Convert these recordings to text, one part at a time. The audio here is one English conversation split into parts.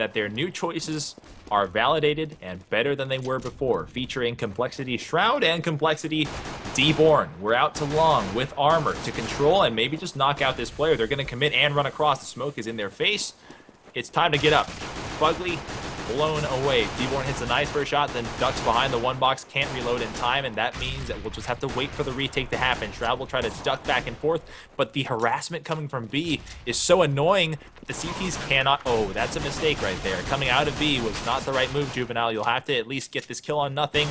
that their new choices are validated and better than they were before, featuring CompLexity Shroud and CompLexity Deborn. We're out to long with armor to control and maybe just knock out this player. They're going to commit and run across. The smoke is in their face. It's time to get up. Fugly blown away. Deborn hits a nice first shot, then ducks behind the one box, can't reload in time, and that means that we'll just have to wait for the retake to happen. Shroud will try to duck back and forth, but the harassment coming from B is so annoying that the CTs cannot. Oh, that's a mistake right there. Coming out of B was not the right move, Juvenile. You'll have to at least get this kill on nothing,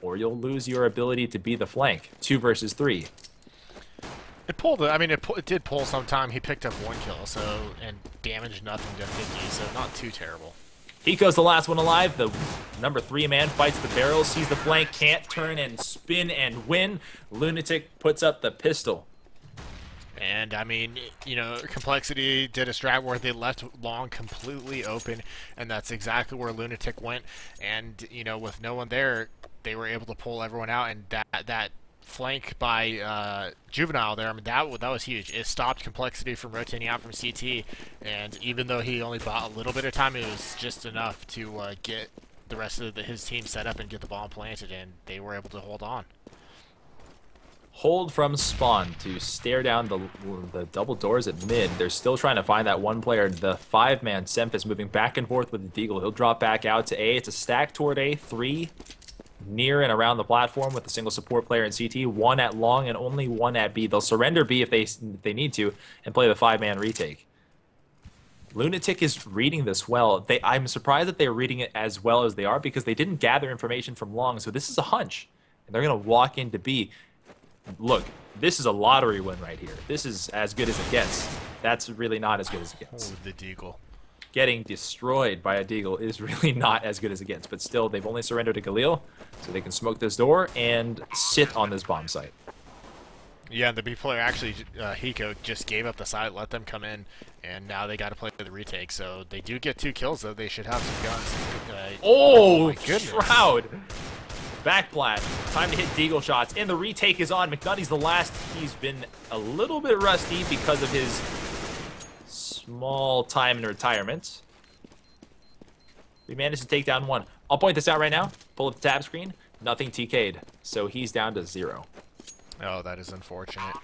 or you'll lose your ability to be the flank. 2 versus 3. It pulled. I mean, it did pull sometime. He picked up 1 kill, and damaged nothing to 50, so not too terrible. Hiko's the last one alive. The number 3 man fights the barrel, sees the flank, can't turn and spin and win. LunatiK puts up the pistol. And I mean, you know, CompLexity did a strat where they left long completely open, and that's exactly where LunatiK went. And you know, with no one there, they were able to pull everyone out, and that flank by Juvenile there, I mean, that was huge. It stopped CompLexity from rotating out from CT, and even though he only bought a little bit of time, it was just enough to get the rest of his team set up and get the bomb planted, and they were able to hold on. Hold from spawn to stare down the double doors at mid. They're still trying to find that one player. The 5-man Semphis moving back and forth with the Deagle. He'll drop back out to A. It's a stack toward A. 3 near and around the platform with a single support player in CT, 1 at long and only 1 at B. They'll surrender B if they need to and play the 5-man retake. LunatiK is reading this well. I'm surprised that they're reading it as well as they are because they didn't gather information from long, so this is a hunch. And they're going to walk into B. Look, this is a lottery win right here. This is as good as it gets. That's really not as good as it gets. Oh, the Deagle. Getting destroyed by a Deagle is really not as good as it gets, but still, they've only surrendered to Galil, so they can smoke this door and sit on this bomb site. Yeah, the B player actually, Hiko, just gave up the site, let them come in, and now they got to play the retake. So they do get 2 kills, though. They should have some guns. Oh, my goodness. Shroud! Backblast. Time to hit Deagle shots, and the retake is on. McNutty's the last. He's been a little bit rusty because of his small time in retirement. We managed to take down 1. I'll point this out right now. Pull up the tab screen. Nothing TK'd. So he's down to 0. Oh, that is unfortunate.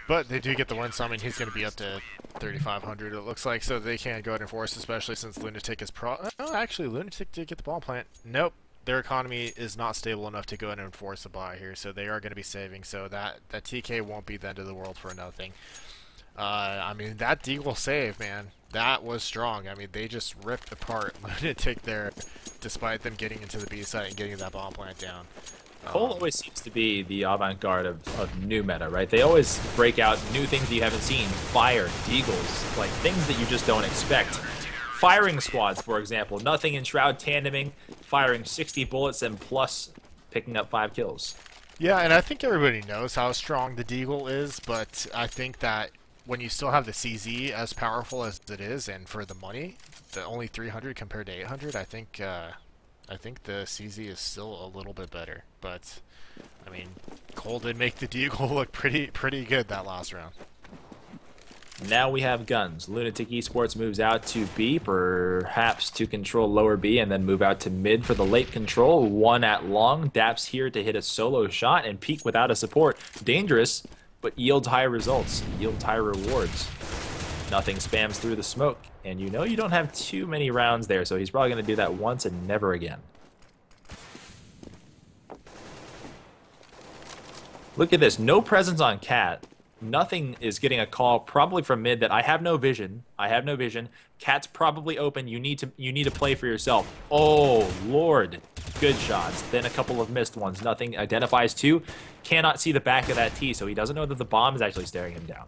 But they do get the win, so I mean, he's going to be up to 3,500, it looks like, so they can go ahead and force, especially since LunatiK is Oh, actually, LunatiK did get the ball plant. Nope. Their economy is not stable enough to go ahead and force a buy here, so they are going to be saving, so that TK won't be the end of the world for nothing. I mean, that Deagle save, man, that was strong. I mean, they just ripped apart LunatiK there, despite them getting into the B site and getting that bomb plant down. Cole always seems to be the avant-garde of new meta, right? They always break out new things that you haven't seen. Fire, Deagles, like things that you just don't expect. Firing squads, for example. Nothing in Shroud tandeming, firing 60 bullets and plus picking up 5 kills. Yeah, and I think everybody knows how strong the Deagle is, but I think that when you still have the CZ as powerful as it is, and for the money, the only 300 compared to 800, I think the CZ is still a little bit better. But I mean, Cole did make the Deagle look pretty good that last round. Now we have guns. LunatiK eSports moves out to B, perhaps to control lower B, and then move out to mid for the late control. 1 at long. Daps here to hit a solo shot and peek without a support. Dangerous, but yields high results, yields high rewards. Nothing spams through the smoke, and you know you don't have too many rounds there, so he's probably going to do that once and never again. Look at this, no presence on Cat. Nothing is getting a call, probably from mid, that I have no vision. I have no vision. Cat's probably open. You need to play for yourself. Oh Lord, good shots. Then a couple of missed ones. Nothing identifies 2. Cannot see the back of that T, so he doesn't know that the bomb is actually staring him down.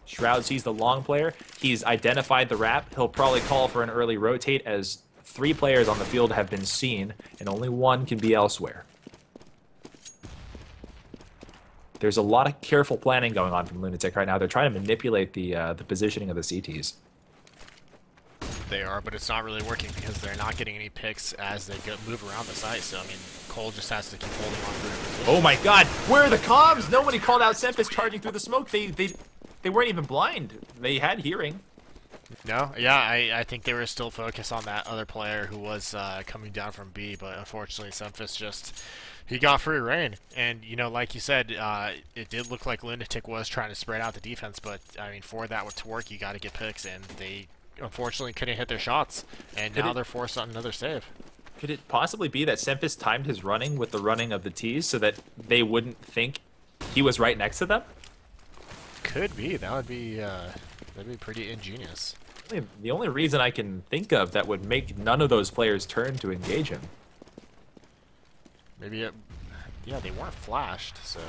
Shroud sees the long player. He's identified the wrap. He'll probably call for an early rotate as 3 players on the field have been seen, and only 1 can be elsewhere. There's a lot of careful planning going on from LunatiK right now. They're trying to manipulate the positioning of the CTs. They are, but it's not really working because they're not getting any picks as they move around the site. So, I mean, Cole just has to keep holding on to their position. Oh my god, where are the comms? Nobody called out Semphis charging through the smoke. They weren't even blind. They had hearing. No, yeah, I think they were still focused on that other player who was coming down from B, but unfortunately, Memphis just he got free reign, and you know, like you said, it did look like LunatiK was trying to spread out the defense, but I mean, for that to work, you got to get picks, and they unfortunately couldn't hit their shots, and now they're forced on another save. Could it possibly be that Memphis timed his running with the running of the T's so that they wouldn't think he was right next to them? Could be. That'd be pretty ingenious. The only reason I can think of that would make none of those players turn to engage him. Maybe yeah, they weren't flashed, so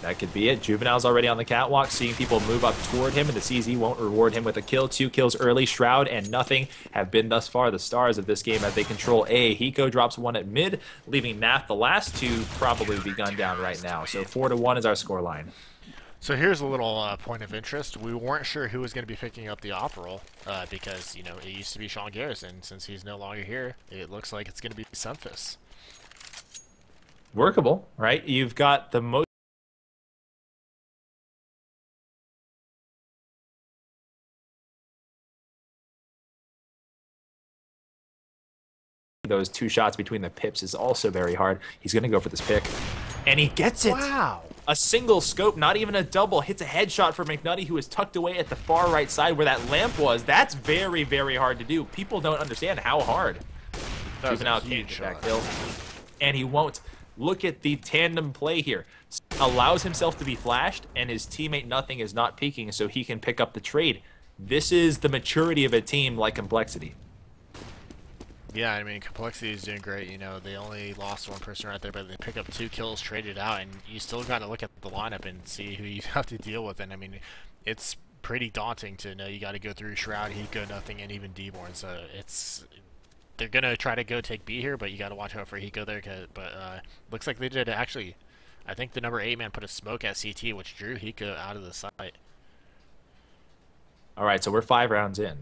That could be it. Juvenile's already on the catwalk, seeing people move up toward him, and the CZ won't reward him with a kill. 2 kills early. Shroud and Nothing have been thus far the stars of this game as they control A. Hiko drops 1 at mid, leaving Nath the last 2 probably be gunned down right now. So 4-1 is our scoreline. So here's a little point of interest. We weren't sure who was going to be picking up the op role because, you know, it used to be Sean Garrison. Since he's no longer here, it looks like it's going to be Memphis. Workable, right? You've got the most those 2 shots between the pips is also very hard. He's going to go for this pick, and he gets it. Wow. A single scope, not even a double, hits a headshot for McNutty, who is tucked away at the far right side where that lamp was. That's very, very hard to do. People don't understand how hard. Juvenile can't get that kill, and he won't. Look at the tandem play here. Allows himself to be flashed, and his teammate Nothing is not peeking, so he can pick up the trade. This is the maturity of a team like CompLexity. Yeah, I mean, CompLexity is doing great. You know, they only lost 1 person right there, but they pick up 2 kills, traded out, and you still got to look at the lineup and see who you have to deal with. And I mean, it's pretty daunting to know you got to go through Shroud, Hiko, Nothing, and even Deborn. So they're gonna try to go take B here, but you got to watch out for Hiko there. But looks like they did actually. I think the number 8 man put a smoke at CT, which drew Hiko out of the site. All right, so we're 5 rounds in,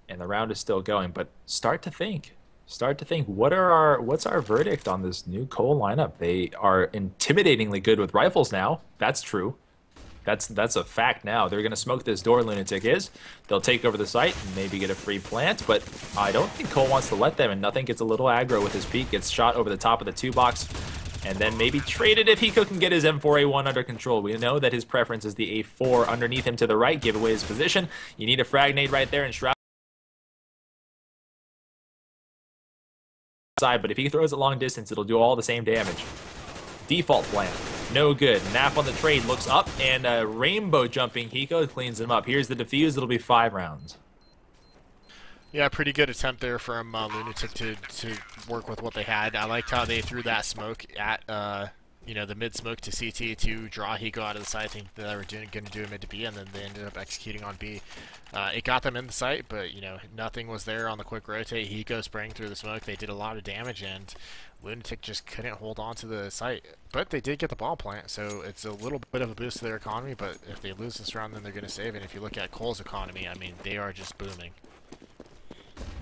and the round is still going. But start to think. What's our verdict on this new Cole lineup? They are intimidatingly good with rifles now. That's true. That's a fact now. They're going to smoke this door, LunatiK is. They'll take over the site and maybe get a free plant, but I don't think Cole wants to let them, and Nothing gets a little aggro with his peek, gets shot over the top of the 2 box, and then maybe traded if Hiko can get his M4A1 under control. We know that his preference is the A4 underneath him to the right, give away his position. You need a frag nade right there, and Shroud side, but if he throws it long distance, it'll do all the same damage. Default plan, no good. Nap on the trade, looks up, and rainbow jumping Hiko cleans him up. Here's the defuse, it'll be 5 rounds. Yeah, pretty good attempt there from LunatiK to work with what they had. I liked how they threw that smoke at you know, the mid smoke to CT to draw Hiko out of the site. I think they were going to do a mid to B, and then they ended up executing on B. It got them in the site, but you know, Nothing was there on the quick rotate. Hiko sprang through the smoke. They did a lot of damage, and LunatiK just couldn't hold on to the site. But they did get the ball plant, so it's a little bit of a boost to their economy. But if they lose this round, then they're going to save it. And if you look at Cole's economy, I mean, they are just booming.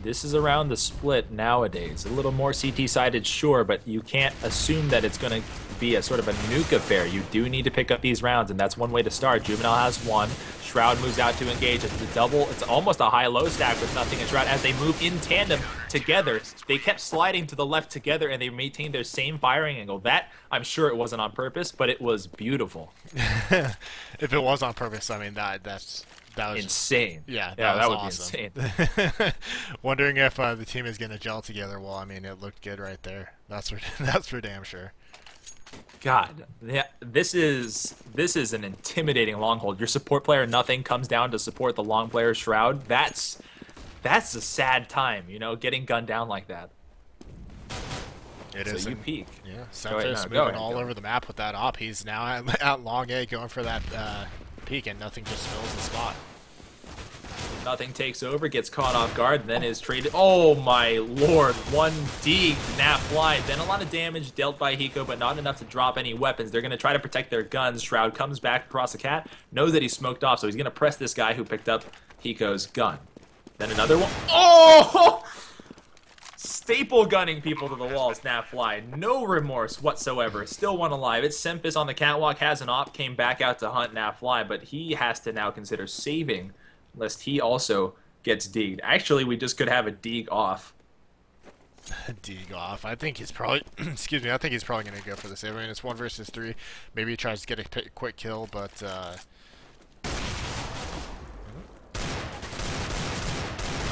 This is around the split nowadays. A little more CT-sided, sure, but you can't assume that it's going to be a sort of a nuke affair. You do need to pick up these rounds, and that's one way to start. Juvenile has 1. Shroud moves out to engage. It's a double. It's almost a high-low stack with Nothing and Shroud. As they move in tandem together, they kept sliding to the left together, and they maintained their same firing angle. That, I'm sure it wasn't on purpose, but it was beautiful. If it was on purpose, I mean, that was insane. Yeah, that would awesome. be insane. Wondering if the team is going to gel together. Well, I mean, it looked good right there. That's for damn sure. God, yeah, this is an intimidating long hold. Your support player Nothing comes down to support the long player Shroud. That's a sad time, you know, getting gunned down like that. It so is. You peek. Yeah, Memphis moving all over the map with that op. He's now at long A going for that peek, and Nothing just fills the spot. Nothing takes over, gets caught off guard, and then is traded. Oh my lord, 1D nap fly. Then a lot of damage dealt by Hiko, but not enough to drop any weapons. They're going to try to protect their guns. Shroud comes back across the cat, knows that he's smoked off, so he's going to press this guy who picked up Hiko's gun. Then another one. Oh! Staple gunning people to the wall, Snap Fly. No remorse whatsoever. Still one alive. It's Memphis on the catwalk, has an op, came back out to hunt Nap Fly, but he has to now consider saving lest he also gets digged. Actually, we just could have a dig off. Dig off. I think he's probably, excuse me, I think he's probably going to go for the save. I mean, it's 1 versus 3. Maybe he tries to get a quick kill, but,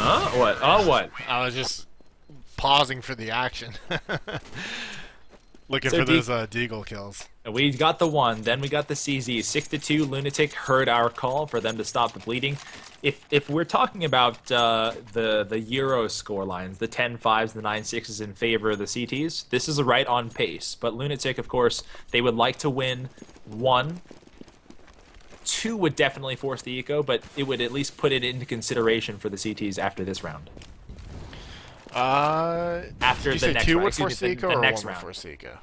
Huh? What? Oh, what? I was just pausing for the action. Looking So for those deagle kills. We got the 1, then we got the CZ. 6-2, LunatiK heard our call for them to stop the bleeding. If we're talking about the Euro score lines, the 10-5s, the 9-6s in favor of the CTs, this is right on pace. But LunatiK, of course, they would like to win 1. 2 would definitely force the eco, but it would at least put it into consideration for the CTs after this round. After the next 2 round, would force the eco, the or next 1 would round. force the eco?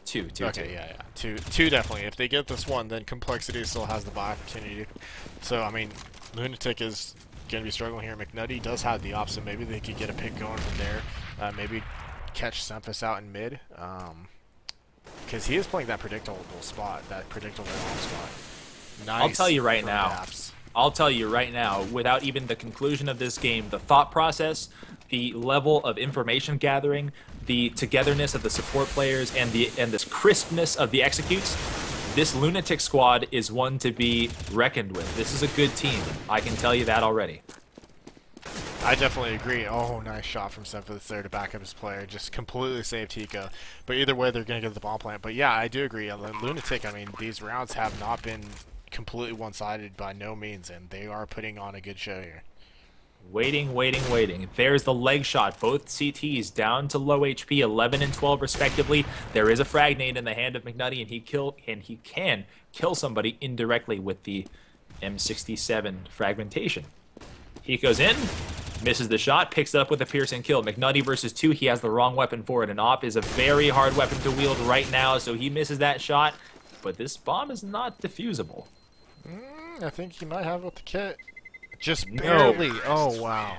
2. Okay, yeah. 2 definitely. If they get this 1, then CompLexity still has the buy opportunity. So, I mean, LunatiK is going to be struggling here. McNutty does have the option. Maybe they could get a pick going from there. Maybe catch Semphis out in mid. Because he is playing that predictable spot, that predictable long spot. Nice. I'll tell you right now. I'll tell you right now, without even the conclusion of this game, the thought process, the level of information gathering, the togetherness of the support players, and this crispness of the executes, this LunatiK squad is one to be reckoned with. This is a good team. I can tell you that already. I definitely agree. Oh, nice shot from Semphis there to back up his player. Just completely saved Tika. But either way, they're going to get the ball plant. But yeah, I do agree. LunatiK, I mean, these rounds have not been completely one-sided by no means, and they are putting on a good show here. Waiting. There's the leg shot. Both CTs down to low HP, 11 and 12 respectively. There is a frag nade in the hand of McNutty, and he can kill somebody indirectly with the M67 fragmentation. He goes in, misses the shot, picks it up with a piercing kill. McNutty versus 2, he has the wrong weapon for it. An AWP is a very hard weapon to wield right now, so he misses that shot. But this bomb is not defusable. I think he might have with the kit. Just barely. No. Oh, wow.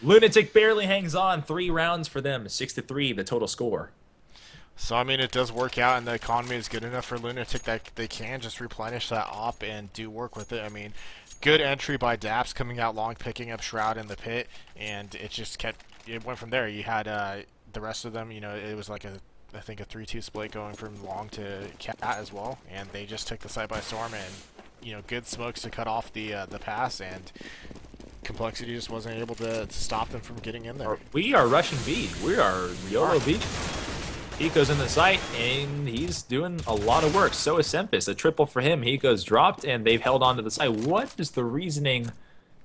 LunatiK barely hangs on. 3 rounds for them. 6-3, the total score. So, I mean, it does work out, and the economy is good enough for LunatiK that they can just replenish that AWP and do work with it. I mean, good entry by Daps coming out long, picking up Shroud in the pit, and it just kept, it went from there. You had the rest of them, you know, it was like I think a 3-2 split going from long to cat as well, and they just took the site by storm, and, you know, good smokes to cut off the pass, and CompLexity just wasn't able to stop them from getting in there. We are rushing B. We are YOLO B. Hiko's in the site, and he's doing a lot of work. So is Semphis. A triple for him. Hiko's dropped, and they've held on to the site. What is the reasoning?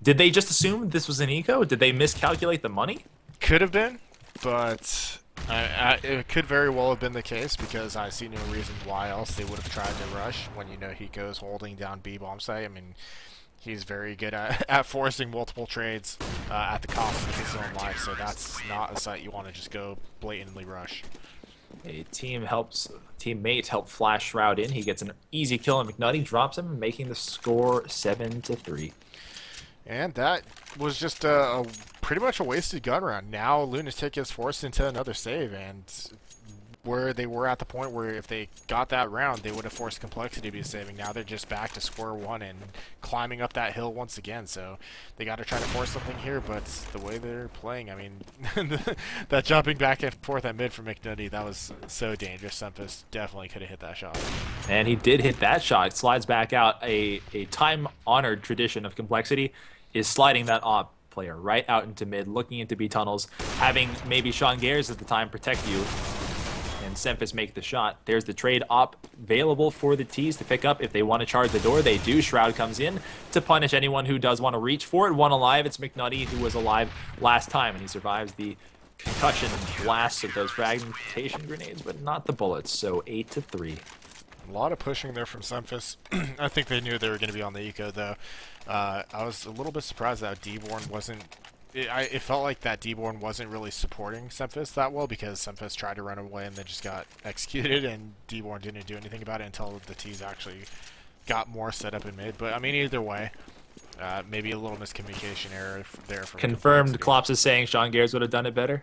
Did they just assume this was an eco? Did they miscalculate the money? Could have been, but it could very well have been the case, because I see no reason why else they would have tried to rush when, you know, Hiko's holding down B bomb site. I mean, he's very good at forcing multiple trades at the cost of his own life, so that's not a site you want to just go blatantly rush. A teammate helped flash Shroud in. He gets an easy kill on McNutty, drops him, making the score 7-3. And that was just a pretty much a wasted gun round. Now LunatiK is forced into another save, and where they were at the point where if they got that round, they would have forced CompLexity to be saving. Now they're just back to square one and climbing up that hill once again. So they got to try to force something here, but the way they're playing, I mean, that jumping back and forth at mid from McNutty, that was so dangerous. Semphis definitely could have hit that shot. And he did hit that shot. It slides back out. A time-honored tradition of CompLexity is sliding that op player right out into mid, looking into B tunnels, having maybe Sean Gares at the time protect you, and Semphis make the shot. There's the trade op available for the T's to pick up if they want to charge the door. They do. Shroud comes in to punish anyone who does want to reach for it. One alive. It's McNutty, who was alive last time, and he survives the concussion blasts of those fragmentation grenades, but not the bullets. So 8-3. A lot of pushing there from Semphis. I think they knew they were going to be on the eco, though. I was a little bit surprised that D-Born wasn't... It felt like that D-Born wasn't really supporting Semphis that well, because Semphis tried to run away and then just got executed, and D-Born didn't do anything about it until the T's actually got more set up in mid. But, I mean, either way, maybe a little miscommunication error there. From confirmed, Klops is saying Sean Gares would have done it better.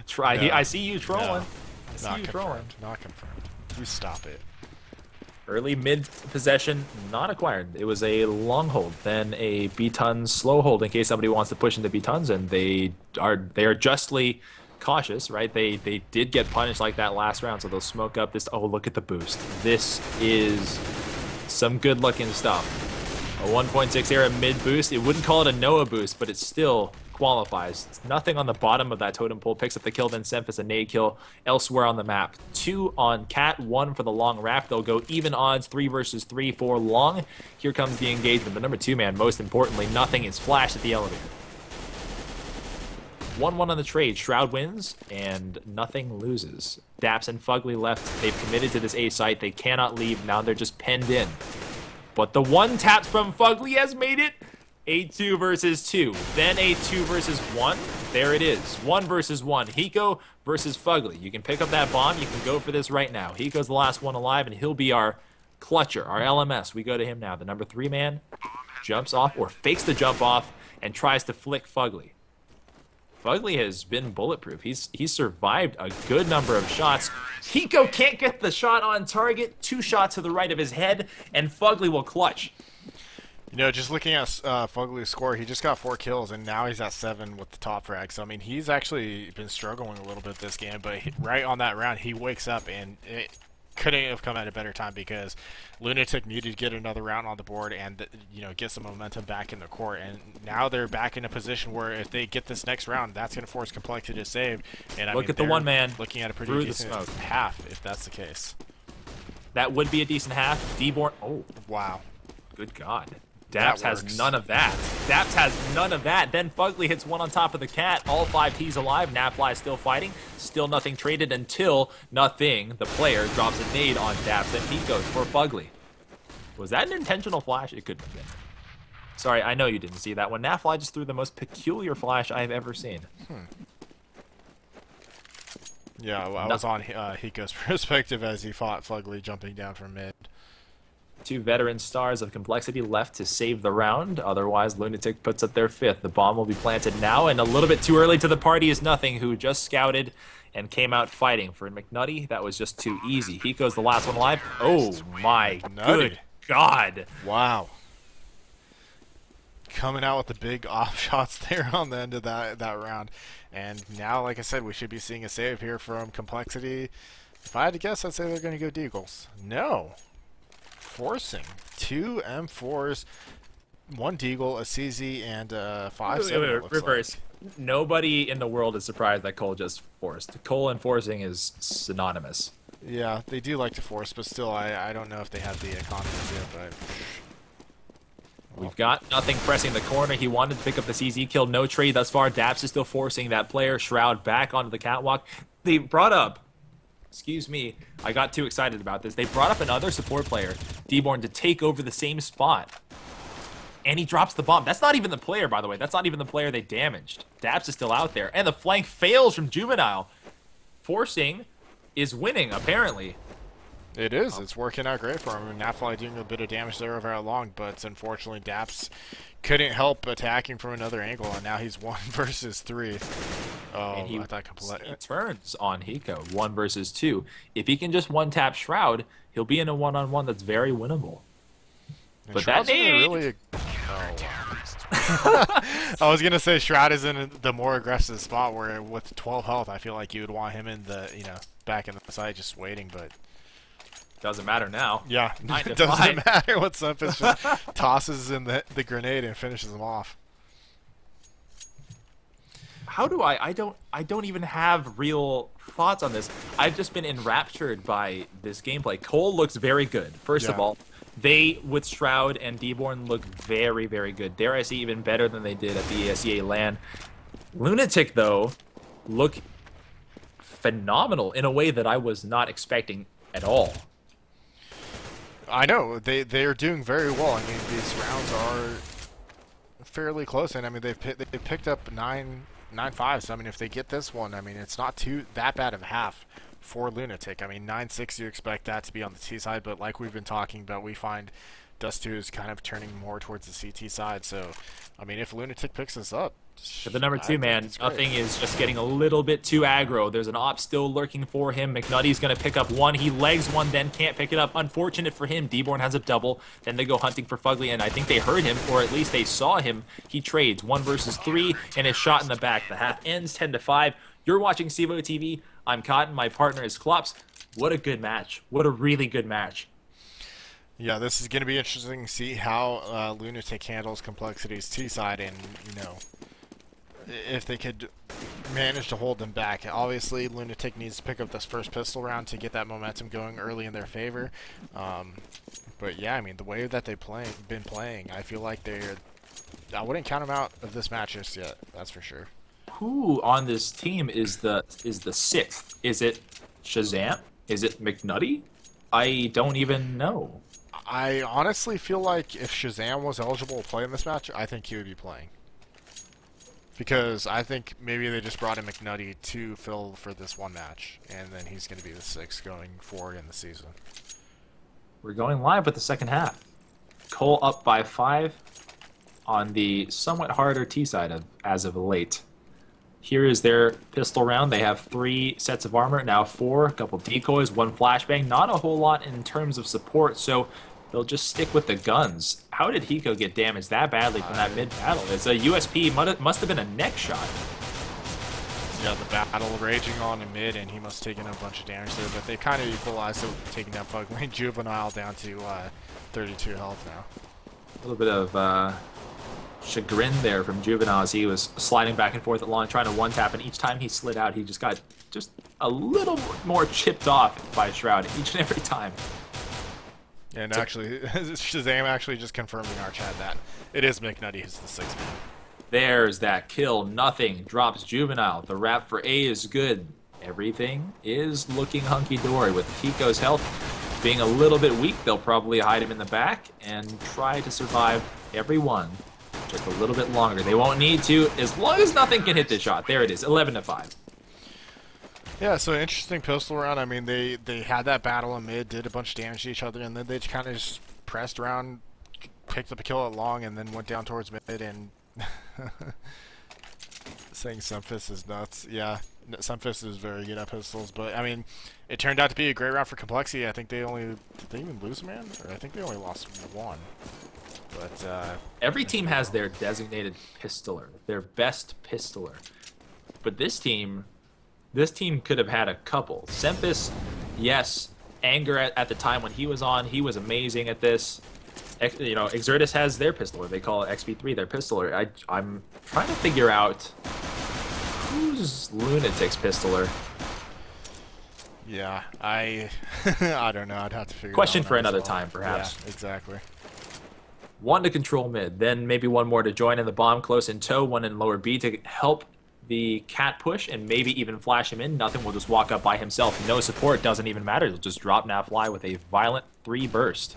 Try. No. I see you trolling. No. Not confirmed. Not confirmed. You stop it. Early mid possession not acquired. It was a long hold, then a B-ton slow hold in case somebody wants to push into B-tons, and they are justly cautious, right? They did get punished like that last round, so they'll smoke up this. Oh, look at the boost. This is some good looking stuff. A 1.6 era mid boost. It wouldn't call it a Noah boost, but it still qualifies. It's nothing on the bottom of that totem pole. Picks up the kill, then Semphis a nade kill elsewhere on the map. 2 on Cat, 1 for the long wrap. They'll go even odds, 3 versus 3 for long. Here comes the engagement. The number 2 man, most importantly, nothing is flashed at the elevator. 1-1 on the trade. Shroud wins, and nothing loses. Daps and Fugly left. They've committed to this A site. They cannot leave. Now they're just penned in. But the one tap from Fugly has made it a 2 versus 2. Then a 2 versus 1. There it is. 1 versus 1. Hiko versus Fugly. You can pick up that bomb. You can go for this right now. Hiko's the last one alive, and he'll be our clutcher, our LMS. We go to him now. The number 3 man jumps off, or fakes the jump off, and tries to flick Fugly. Fugly has been bulletproof. He's survived a good number of shots. Hiko can't get the shot on target. 2 shots to the right of his head, and Fugly will clutch. You know, just looking at Fugly's score, he just got 4 kills, and now he's at 7 with the top frag. So, I mean, he's actually been struggling a little bit this game, but right on that round, he wakes up, and it couldn't have come at a better time because LunatiK needed to get another round on the board and, you know, get some momentum back in the court. And now they're back in a position where if they get this next round, that's going to force CompLexity to save. And I Look mean, at the one man looking at a pretty through decent the smoke. half, if that's the case. That would be a decent half. Deborn. Oh, wow. Good God. Daps has none of that. Daps has none of that. Then Fugly hits 1 on top of the Cat. All 5 T's alive. Napfly still fighting. Still nothing traded until nothing. The player drops a nade on Daps, and he goes for Fugly. Was that an intentional flash? It couldn't have been. Sorry, I know you didn't see that one. Napfly just threw the most peculiar flash I've ever seen. Yeah, well, I was on Hiko's perspective as he fought Fugly jumping down from mid. 2 veteran stars of CompLexity left to save the round. Otherwise, LunatiK puts up their 5th. The bomb will be planted now, and a little bit too early to the party is nothing, who just scouted and came out fighting. For McNutty, that was just too easy. Hiko's the last one alive. Oh my good God. Wow. Coming out with the big off shots there on the end of that round. And now, like I said, we should be seeing a save here from CompLexity. If I had to guess, I'd say they're going to go Deagles. No. Forcing 2 M4s, 1 Deagle, a CZ, and a 5-7. Reverse. Like. Nobody in the world is surprised that Cole just forced. Cole and forcing is synonymous. Yeah, they do like to force, but still, I don't know if they have the economy to do it, but... We've got nothing pressing the corner. He wanted to pick up the CZ kill. No trade thus far. Daps is still forcing that player. Shroud back onto the catwalk. They brought up... Excuse me, I got too excited about this. They brought up another support player, Deborn, to take over the same spot. And he drops the bomb. That's not even the player, by the way. That's not even the player they damaged. Daps is still out there. And the flank fails from Juvenile. Forcing is winning, apparently. It is. It's working out great for him. And Napfly doing a bit of damage there over how long, but unfortunately Daps couldn't help attacking from another angle, and now he's 1 versus 3. Oh, and he turns on Hiko, 1 versus 2. If he can just one-tap Shroud, he'll be in a one-on-one that's very winnable. And but Shroud's that really I was gonna say Shroud is in the more aggressive spot where with 12 health, I feel like you would want him in the back in the side just waiting, but doesn't matter now. Yeah, it doesn't matter what Semphis just tosses in the grenade and finishes him off. How do I don't even have real thoughts on this. I've just been enraptured by this gameplay. Cole looks very good. First of all, they, with Shroud and Deborn, look very, very good. Dare I say even better than they did at the ESEA LAN. LunatiK, though, look phenomenal in a way that I was not expecting at all. I know. They're doing very well. I mean, these rounds are fairly close, and I mean, they picked up 9-5, so I mean, if they get this one, I mean, it's not that bad of a half for LunatiK. I mean, 9-6, you expect that to be on the T side, but like we've been talking about, we find Dust 2 is kind of turning more towards the CT side. So, I mean, if LunatiK picks this up, For the number 2 man, nothing is just getting a little bit too aggro. There's an op still lurking for him. McNutty's going to pick up one. He legs one, then can't pick it up. Unfortunate for him. D-Born has a double. Then they go hunting for Fugly, and I think they heard him, or at least they saw him. He trades 1 versus 3, and is shot in the back. The half ends 10-5. You're watching CEVO TV. I'm Cotton. My partner is Klops. What a good match. What a really good match. Yeah, this is going to be interesting to see how LunatiK handles CompLexity's T side, and, you know, if they could manage to hold them back. Obviously, LunatiK needs to pick up this first pistol round to get that momentum going early in their favor. But yeah, I mean, the way that they've been playing, I feel like I wouldn't count them out of this match just yet. That's for sure. Who on this team is the 6th? Is it Shazam? Is it McNutty? I don't even know. I honestly feel like if Shazam was eligible to play in this match, I think he would be playing. Because I think maybe they just brought in McNutty to fill for this one match, and then he's going to be the 6th going forward in the season. We're going live with the second half. Cole up by 5 on the somewhat harder T side as of late. Here is their pistol round. They have 3 sets of armor, now 4, a couple decoys, 1 flashbang. Not a whole lot in terms of support, so they'll just stick with the guns. How did Hiko get damaged that badly from that mid-battle? It's a USP, must have been a neck shot. Yeah, the battle raging on in mid, and he must have taken a bunch of damage there, but they kind of equalized it with taking that Fugly Juvenile down to 32 health now. A little bit of chagrin there from Juvenile as he was sliding back and forth at long, trying to one-tap, and each time he slid out, he just got a little more chipped off by Shroud each and every time. And actually, Shazam actually just confirmed in our chat that it is McNutty who's the 6th man. There's that kill. Nothing. Drops Juvenile. The wrap for A is good. Everything is looking hunky-dory. With Hiko's health being a little bit weak, they'll probably hide him in the back and try to survive every one just a little bit longer. They won't need to, as long as nothing can hit this shot. There it is, 11-5. Yeah, so interesting pistol round. I mean, they had that battle in mid, did a bunch of damage to each other, and then they kind of just pressed around, picked up a kill at long, and then went down towards mid, and saying Sunfist is nuts. Yeah, Sunfist is very good at pistols, but, I mean, it turned out to be a great round for CompLexity. I think they did they even lose a man? Or I think they only lost 1. But, every team has their designated pistoler, their best pistoler. But this team could have had a couple. Sempis, yes, Anger at the time when he was on, he was amazing at this. You know, Exertus has their pistoler. They call it XP3, their pistoler. I'm trying to figure out who's LunatiK's pistoler. Yeah, I don't know. I'd have to figure Question that for one out another as well. time, perhaps. Yeah, exactly. 1 to control mid, then maybe 1 more to join in the bomb close in tow, 1 in lower B to help the cat push and maybe even flash him in. Nothing will just walk up by himself. No support, doesn't even matter. He'll just drop Nafly with a violent 3 burst.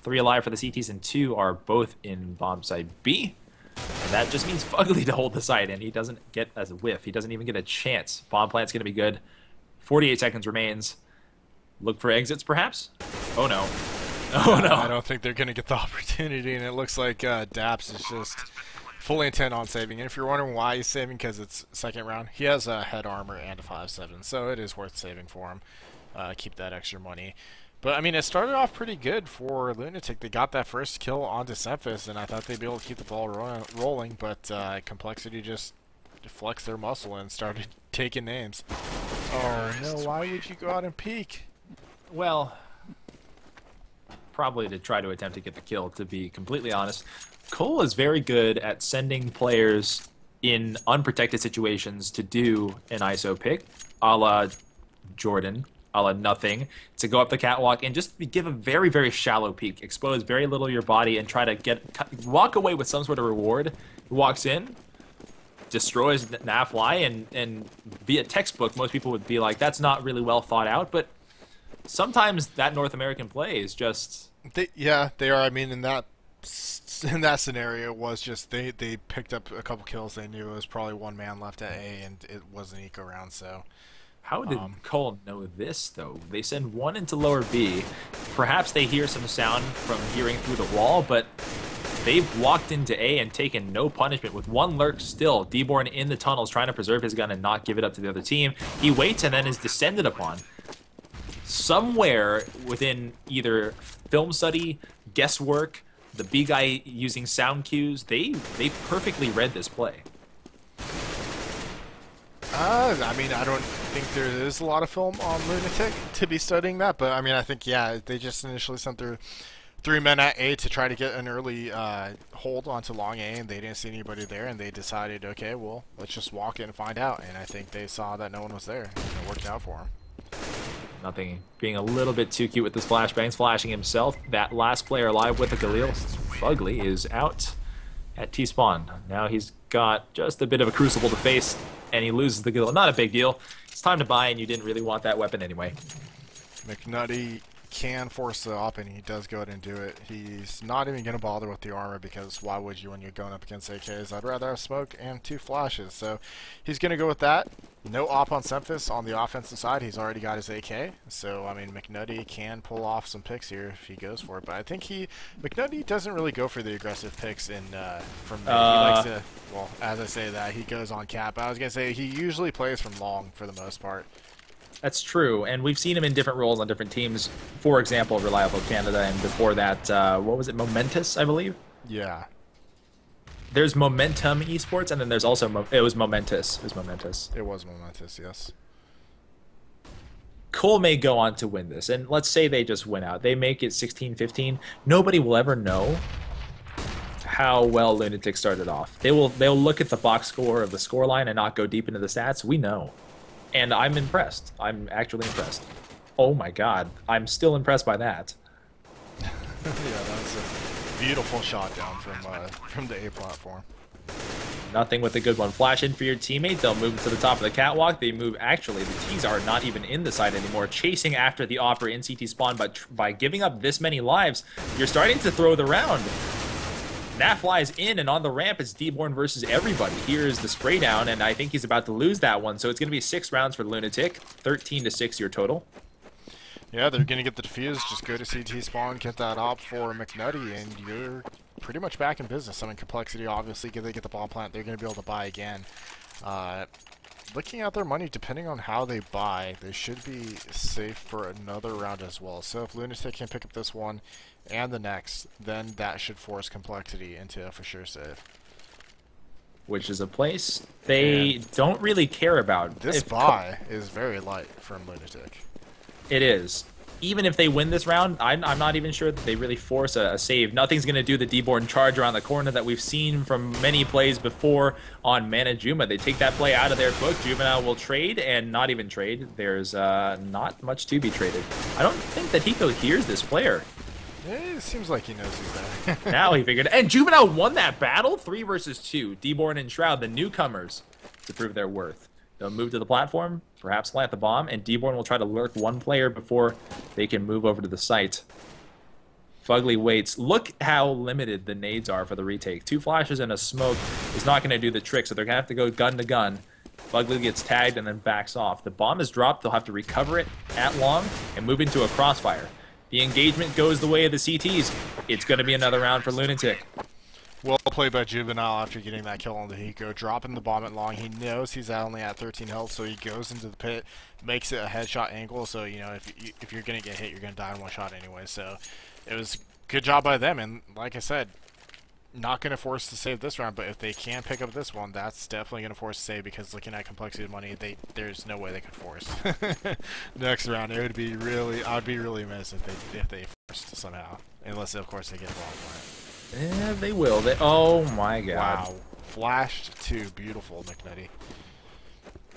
3 alive for the CTs and 2 are both in bomb site B. And that just means Fugly to hold the site, and he doesn't get a whiff. He doesn't even get a chance. Bomb plant's going to be good. 48 seconds remains. Look for exits, perhaps? Oh, no. Oh, no. I don't think they're going to get the opportunity, and it looks like Daps is just fully intent on saving. And if you're wondering why he's saving, because it's second round, he has a head armor and a 5.7, so it is worth saving for him. Keep that extra money. But, I mean, it started off pretty good for LunatiK. They got that first kill onto Semphis, and I thought they'd be able to keep the ball rolling, but CompLexity just flexed their muscle and started taking names. Oh, no, why would you go out and peek? Well, probably to try to attempt to get the kill, to be completely honest. Cole is very good at sending players in unprotected situations to do an ISO pick, a la Jordan, a la Nothing, to go up the catwalk and just give a very, very shallow peek, expose very little of your body, and try to walk away with some sort of reward. He walks in, destroys Nafly, and via textbook, most people would be like, that's not really well thought out, but sometimes that North American play is just... Yeah, they are. I mean, in that scenario, it was just they picked up a couple kills. They knew it was probably 1 man left at A, and it was an eco round, so How did Cole know this, though? They send one into lower B. Perhaps they hear some sound from hearing through the wall, but they've walked into A and taken no punishment with one lurk still. D-Born in the tunnels trying to preserve his gun and not give it up to the other team. He waits and then is descended upon. Somewhere within either film study, guesswork, the B guy using sound cues, they perfectly read this play. I mean, I don't think there is a lot of film on LunatiK to be studying that, but I mean, I think, yeah, they just initially sent their 3 men at A to try to get an early hold onto long A, and they didn't see anybody there, and they decided, okay, well, let's just walk in and find out, and I think they saw that no one was there, and it worked out for them. Nothing, being a little bit too cute with his flashbangs, flashing himself. That last player alive with the Galil, Fugly, is out at T-spawn. Now he's got just a bit of a crucible to face, and he loses the Galil. Not a big deal. It's time to buy, and you didn't really want that weapon anyway. McNutty can force the op, and he does go ahead and do it. He's not even going to bother with the armor, because why would you when you're going up against AKs? I'd rather have smoke and 2 flashes. So he's going to go with that. No op on Semphis on the offensive side. He's already got his AK. So, I mean, McNutty can pull off some picks here if he goes for it. But I think McNutty doesn't really go for the aggressive picks from mid. He likes to, well, as I say that, he goes on cap. I was going to say he usually plays from long for the most part. That's true, and we've seen him in different roles on different teams. For example, Reliable Canada, and before that, what was it, Momentous, I believe? Yeah. There's Momentum eSports, and then there's also, it was Momentous. It was Momentous. It was Momentous, yes. Cole may go on to win this, and let's say they just win out. They make it 16-15. Nobody will ever know how well LunatiK started off. They'll look at the box score of the scoreline and not go deep into the stats. We know. And I'm impressed. I'm actually impressed. Oh my god. I'm still impressed by that. Yeah, that's a beautiful shot down from the A platform. Nothing with a good one. Flash in for your teammate. They'll move to the top of the catwalk. They move, actually, the T's are not even in the side anymore. Chasing after the Opera in CT spawn, but by giving up this many lives, you're starting to throw the round. That flies in, and on the ramp, it's D-Born versus everybody. Here's the spray down, and I think he's about to lose that one. So it's going to be 6 rounds for LunatiK, 13-6 your total. Yeah, they're going to get the defuse. Just go to CT spawn, get that op for McNutty, and you're pretty much back in business. I mean, CompLexity, obviously, they get the bomb plant, they're going to be able to buy again. Looking at their money, depending on how they buy, they should be safe for another round as well. So if LunatiK can pick up this one and the next, then that should force CompLexity into a for sure save. Which is a place they don't really care about. This buy is very light from LunatiK. It is. Even if they win this round, I'm not even sure that they really force a save. Nothing's going to do the D-Born charge around the corner that we've seen from many plays before on Manajuma. They take that play out of their book. Juvenile will trade, and not even trade. There's not much to be traded. I don't think that Hiko hears this player. It seems like he knows he's there. Now he figured. And Juvenile won that battle, 3 versus 2. D-Born and Shroud, the newcomers, to prove their worth. They'll move to the platform, perhaps plant the bomb, and D-Born will try to lurk one player before they can move over to the site. Fugly waits. Look how limited the nades are for the retake. 2 flashes and a smoke is not going to do the trick, so they're going to have to go gun to gun. Fugly gets tagged and then backs off. The bomb is dropped. They'll have to recover it at long and move into a crossfire. The engagement goes the way of the CTs. It's going to be another round for LunatiK. Well played by Juvenile after getting that kill on the Hiko, dropping the bomb at long. He knows he's only at 13 health, so he goes into the pit, makes it a headshot angle. So, you know, if you're going to get hit, you're going to die in one shot anyway. So it was good job by them. And like I said, not going to force to save this round, but if they can pick up this one, that's definitely going to force to save, because looking at CompLexity of money, there's no way they could force. Next round, it would be really, I'd be really missed if they forced somehow, unless of course they get a bomb plant. Yeah, they will. Oh my god. Wow. Flashed to beautiful McNutty.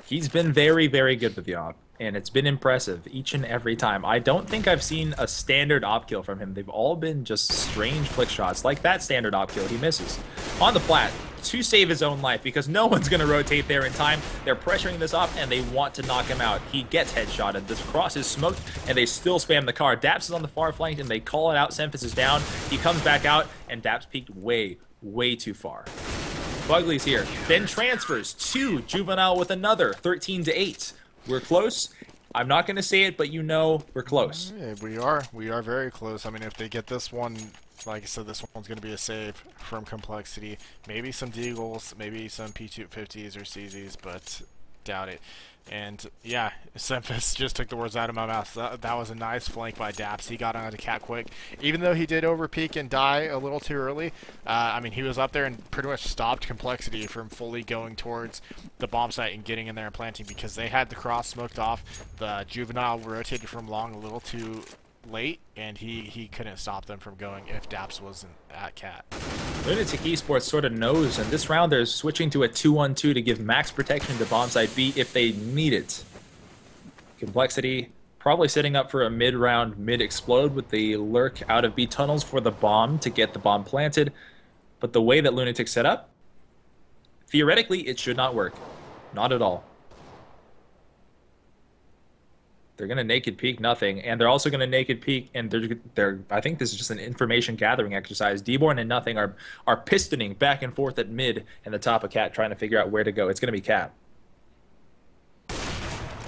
He's been very, very good with the op, and it's been impressive each and every time. I don't think I've seen a standard op kill from him. They've all been just strange flick shots, like that standard op kill he misses. On the plat, to save his own life, because no one's going to rotate there in time. They're pressuring this op, and they want to knock him out. He gets headshotted. This cross is smoked, and they still spam the car. Daps is on the far flank, and they call it out. Semphis is down. He comes back out, and Daps peeked way, way too far. Fugly's here, then transfers to Juvenile with another 13-8. We're close. I'm not going to say it, but you know we're close. Yeah, we are very close. I mean, if they get this one, like I said, this one's going to be a save from CompLexity. Maybe some Deagles, maybe some P250s or CZs, but doubt it. And yeah, Semphis just took the words out of my mouth. That was a nice flank by Daps. He got onto Cat quick. Even though he did overpeak and die a little too early, I mean, he was up there and pretty much stopped CompLexity from fully going towards the bomb site and getting in there and planting because they had the cross smoked off. The Juvenile rotated from long a little too late, and he couldn't stop them from going if Daps wasn't at Cat. LunatiK eSports sort of knows, and this round they're switching to a 2-1-2 to give max protection to bomb site B if they need it. CompLexity probably setting up for a mid-round mid-explode with the lurk out of B tunnels for the bomb to get the bomb planted. But the way that LunatiK set up, theoretically it should not work. Not at all. They're going to naked peek nothing, and they're also going to naked peek, and they're I think this is just an information gathering exercise. Dborn and nothing are pistoning back and forth at mid and the top of Cat, trying to figure out where to go. It's going to be Cat.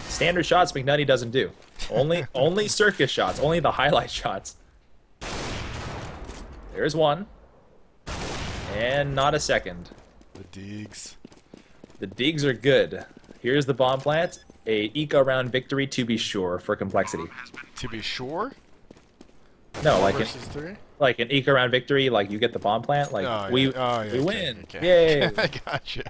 Standard shots McNutty doesn't do. Only circus shots, only the highlight shots. There's one. And not a second. The Deegs. The Deegs are good. Here's the bomb plant. A eco-round victory, to be sure, for CompLexity. To be sure? No, like an eco-round victory, like you get the bomb plant, like we win. Okay. Yay! I gotcha.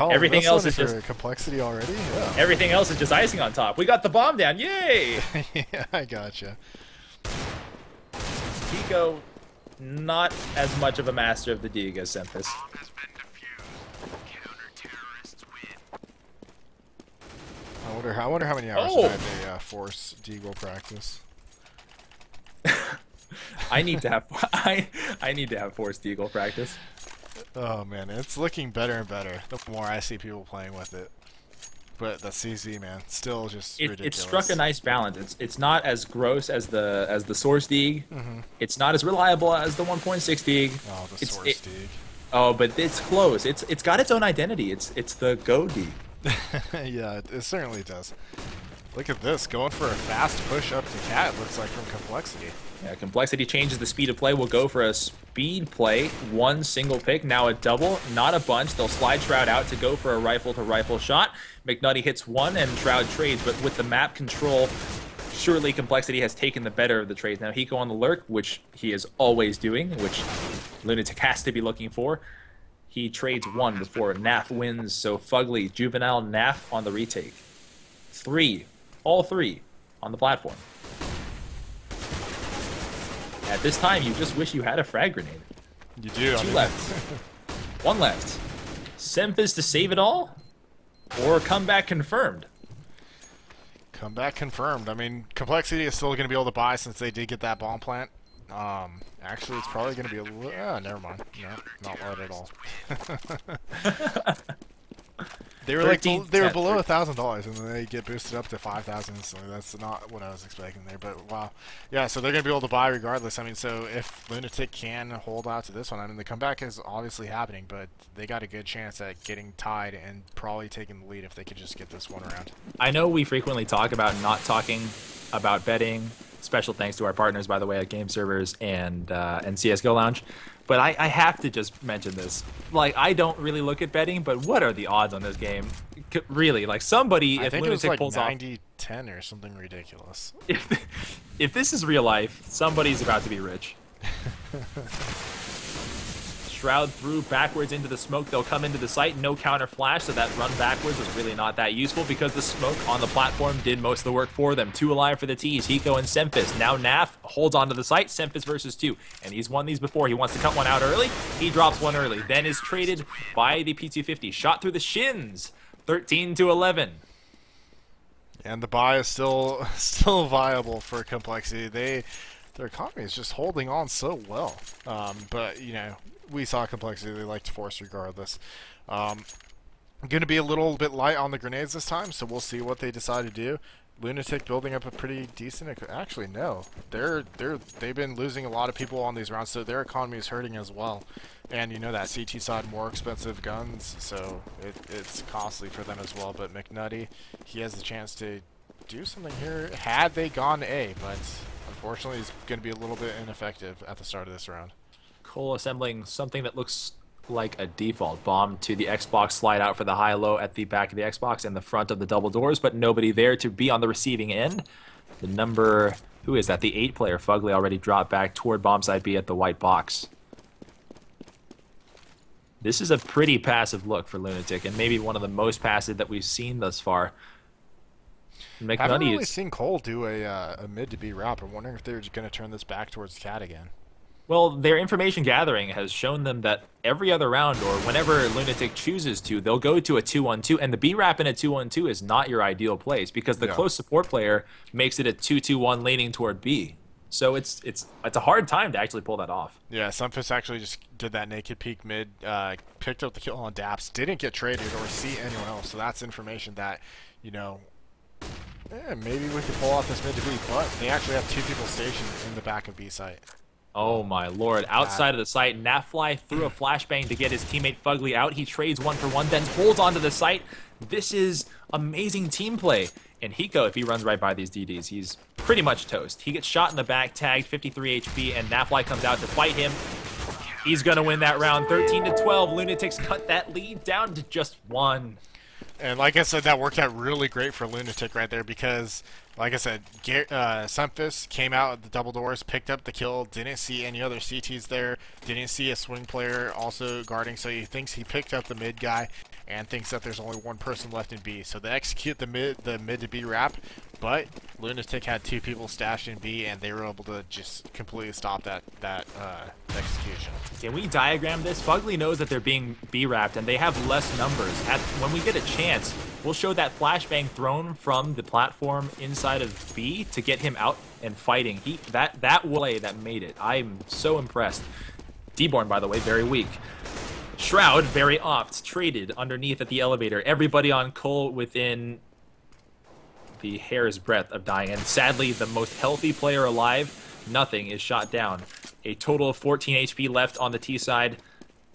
Everything else is just CompLexity already. Yeah. Everything else is just icing on top. We got the bomb down. Yay! Yeah, I gotcha. Eco, not as much of a master of the Deeg as Semphis. I wonder how many hours they force Deagle practice. I need to have I need to have forced Deagle practice. Oh man, it's looking better and better the more I see people playing with it. But the CZ, man, still just ridiculous. It struck a nice balance. It's not as gross as the Source Deeg. It's not as reliable as the 1.6 Deeg. Oh, the Source Deeg. Oh, but it's close. It's got its own identity. It's the Go Deeg. Yeah, it certainly does. Look at this, going for a fast push up to Cat, looks like, from CompLexity. Yeah, CompLexity changes the speed of play. We'll go for a speed play. One single pick, now a double, not a bunch. They'll slide Shroud out to go for a rifle-to-rifle shot. McNutty hits one, and Shroud trades, but with the map control, surely CompLexity has taken the better of the trades. Now Hiko on the lurk, which he is always doing, which LunatiK has to be looking for. He trades one before Naf wins, so Fugly, Juvenile, Naf on the retake. All three on the platform. At this time, you just wish you had a frag grenade. You do. Two left. One left. Semphis to save it all? Or comeback confirmed? Comeback confirmed. I mean, CompLexity is still going to be able to buy since they did get that bomb plant. Actually, it's probably going to be a little... never mind. No, not loud at all. They were below $1,000, and then they get boosted up to $5,000. So that's not what I was expecting there. But wow, yeah. So they're gonna be able to buy regardless. I mean, so if LunatiK can hold out to this one, I mean, the comeback is obviously happening, but they got a good chance at getting tied and probably taking the lead if they could just get this one around. I know we frequently talk about not talking about betting. Special thanks to our partners, by the way, at Game Servers and CSGO Lounge. But I have to just mention this. Like, I don't really look at betting, but what are the odds on this game? Really, like somebody, I if think it was LunatiK like pulls 90-10 or something ridiculous. If this is real life, somebody's about to be rich. Shroud through backwards into the smoke. They'll come into the site. No counter flash, so that run backwards was really not that useful because the smoke on the platform did most of the work for them. 2 alive for the T's. Hiko and Semphis. Now Naf holds onto the site. Semphis versus 2. And he's won these before. He wants to cut one out early. He drops one early. Then is traded by the P250. Shot through the shins. 13-11. And the buy is still viable for CompLexity. Their economy is just holding on so well. But, you know, we saw CompLexity, they like to force regardless. Going to be a little bit light on the grenades this time, so we'll see what they decide to do. LunatiK building up a pretty decent. Actually, no, they've been losing a lot of people on these rounds, so their economy is hurting as well. And you know that CT side more expensive guns, so it's costly for them as well. But McNutty, he has the chance to do something here had they gone A, but unfortunately he's going to be a little bit ineffective at the start of this round. Cole assembling something that looks like a default bomb to the Xbox, slide out for the high-low at the back of the Xbox and the front of the double doors, but nobody there to be on the receiving end. The number, who is that? The 8 player, Fugly, already dropped back toward bomb side B at the white box. This is a pretty passive look for LunatiK, and maybe one of the most passive that we've seen thus far. I haven't really seen Cole do a mid to B route. I'm wondering if they're going to turn this back towards Cat again. Well, their information gathering has shown them that every other round, or whenever LunatiK chooses to, they'll go to a 2-1-2, and the B-Rap in a 2-1-2 is not your ideal place, because the close support player makes it a 2-2-1 leaning toward B. So it's a hard time to actually pull that off. Yeah, Sunfist actually just did that naked peek mid, picked up the kill on Daps, didn't get traded or see anyone else, so that's information that, you know, maybe we could pull off this mid to B, but they actually have 2 people stationed in the back of B site. Oh my lord. Outside of the site, Natfly threw a flashbang to get his teammate Fugly out. He trades 1-for-1, then holds onto the site. This is amazing team play. And Hiko, if he runs right by these DDs, he's pretty much toast. He gets shot in the back, tagged 53 HP, and Natfly comes out to fight him. He's going to win that round 13-12. LunatiK's cut that lead down to just 1. And like I said, that worked out really great for LunatiK right there because, like I said, Sunfist came out at the double doors, picked up the kill, didn't see any other CTs there, didn't see a swing player also guarding, so he thinks he picked up the mid guy and thinks that there's only 1 person left in B. So they execute the mid to B wrap, but LunatiK had 2 people stashed in B, and they were able to just completely stop that execution. Can we diagram this? Fugly knows that they're being B-wrapped, and they have less numbers. When we get a chance, we'll show that flashbang thrown from the platform inside of B to get him out and fighting. That play that made it. I'm so impressed. Deborn, by the way, very weak. Shroud, very opt, traded underneath at the elevator. Everybody on Cole within the hair's breadth of dying. And sadly, the most healthy player alive, nothing, is shot down. A total of 14 HP left on the T side.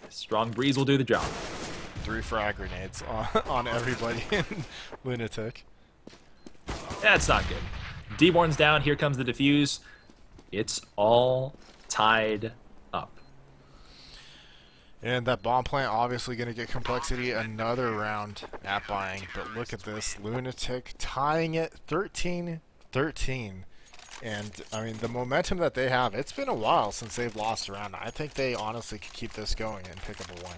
Strong Breeze will do the job. 3 frag grenades on everybody in LunatiK. That's not good. Deborn's down. Here comes the defuse. It's all tied up. And that bomb plant obviously going to get CompLexity another round at buying. But look at this. LunatiK tying it 13-13. And, I mean, the momentum that they have, it's been a while since they've lost a round. I think they honestly could keep this going and pick up a win.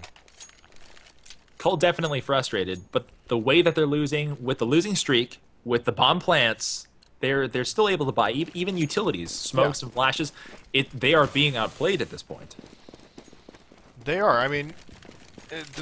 Cole definitely frustrated, but the way that they're losing, with the losing streak, with the bomb plants, they're still able to buy even utilities, smokes and flashes. They are being outplayed at this point. They are. I mean,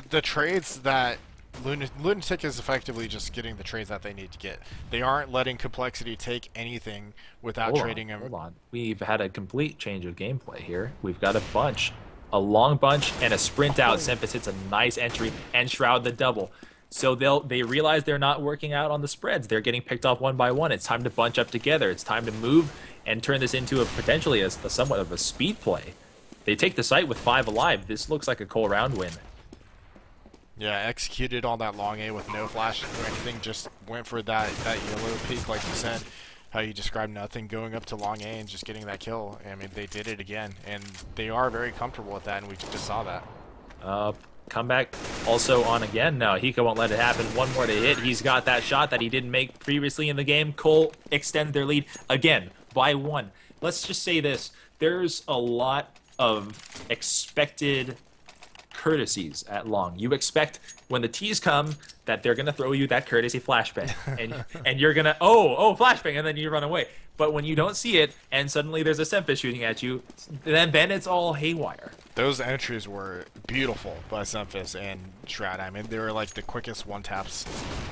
the trades that LunatiK is effectively just getting the trades that they need to get. They aren't letting CompLexity take anything without trading them. Hold on. We've had a complete change of gameplay here. We've got a bunch. A long bunch and a sprint out. Sempus hits a nice entry and Shroud the double. So they realize they're not working out on the spreads. They're getting picked off 1 by 1. It's time to bunch up together. It's time to move and turn this into potentially a somewhat of a speed play. They take the site with 5 alive. This looks like a Cole round win. Yeah, executed on that long A with no flash or anything. Just went for that yellow peak, like you said. How you described nothing, going up to long A and just getting that kill. I mean, they did it again, and they are very comfortable with that, and we just saw that. Comeback also on again. No, Hiko won't let it happen. 1 more to hit. He's got that shot that he didn't make previously in the game. Cole extends their lead again by 1. Let's just say this. There's a lot of expected courtesies at long. You expect when the T's come that they're gonna throw you that courtesy flashbang, and you're gonna flashbang, and then you run away. But when you don't see it, and suddenly there's a Sunfist shooting at you, then it's all haywire. Those entries were beautiful by Sunfist and Shroud. I mean, they were like the quickest one taps.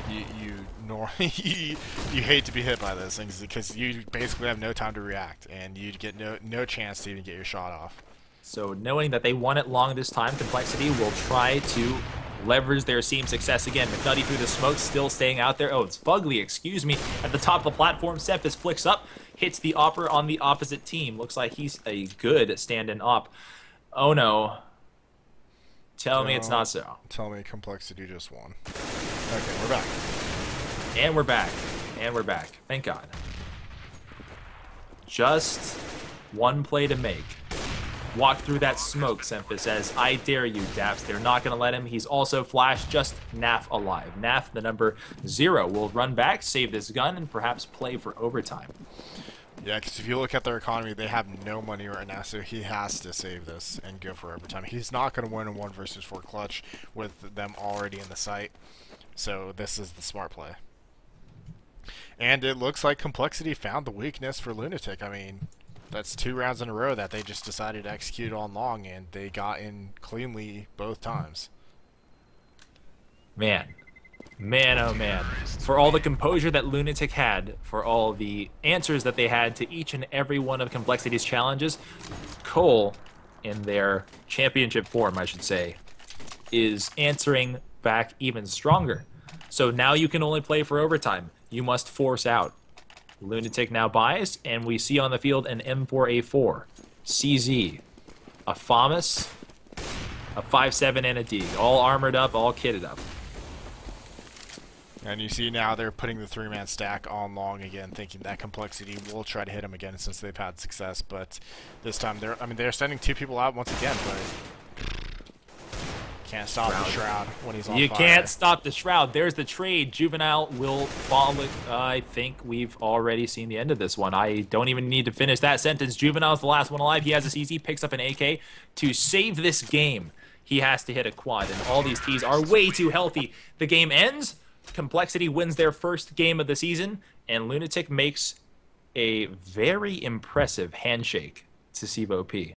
You hate to be hit by those things because you basically have no time to react, and you get no chance to even get your shot off. So knowing that they won it long this time, CompLexity will try to leverage their seam success again. McNutty through the smoke, still staying out there. Oh, it's Fugly, excuse me. At the top of the platform, Cephas flicks up, hits the Opper on the opposite team. Looks like he's a good stand-in op. Oh no. Tell me it's not so. Tell me CompLexity just won. Okay, we're back. And we're back. And we're back. Thank God. Just one play to make. Walk through that smoke, Cephas says. I dare you, Daps. They're not going to let him. He's also flashed, just Naf alive. Naf, the number 0, will run back, save this gun, and perhaps play for overtime. Yeah, because if you look at their economy, they have no money right now, so he has to save this and go for overtime. He's not going to win a 1 versus 4 clutch with them already in the site, so this is the smart play. And it looks like CompLexity found the weakness for LunatiK. I mean, that's 2 rounds in a row that they just decided to execute on long, and they got in cleanly both times. Man, oh man. For all the composure that LunatiK had, for all the answers that they had to each and every one of CompLexity's challenges, Cole, in their championship form, I should say, is answering back even stronger. So now you can only play for overtime. You must force out. LunatiK now buys, and we see on the field an M4A4, CZ, a FAMAS, a 5.7, and a D. All armored up, all kitted up. And you see now they're putting the 3-man stack on long again, thinking that CompLexity will try to hit him again since they've had success. But this time they're sending 2 people out once again, but can't stop the Shroud when he's on fire. You can't stop the Shroud. There's the trade. Juvenile will follow. I think we've already seen the end of this one. I don't even need to finish that sentence. Juvenile's the last one alive. He has a CZ, picks up an AK. To save this game, he has to hit a quad, and all these Ts are way too healthy. The game ends. CompLexity wins their first game of the season, and LunatiK makes a very impressive handshake to CEVO-P.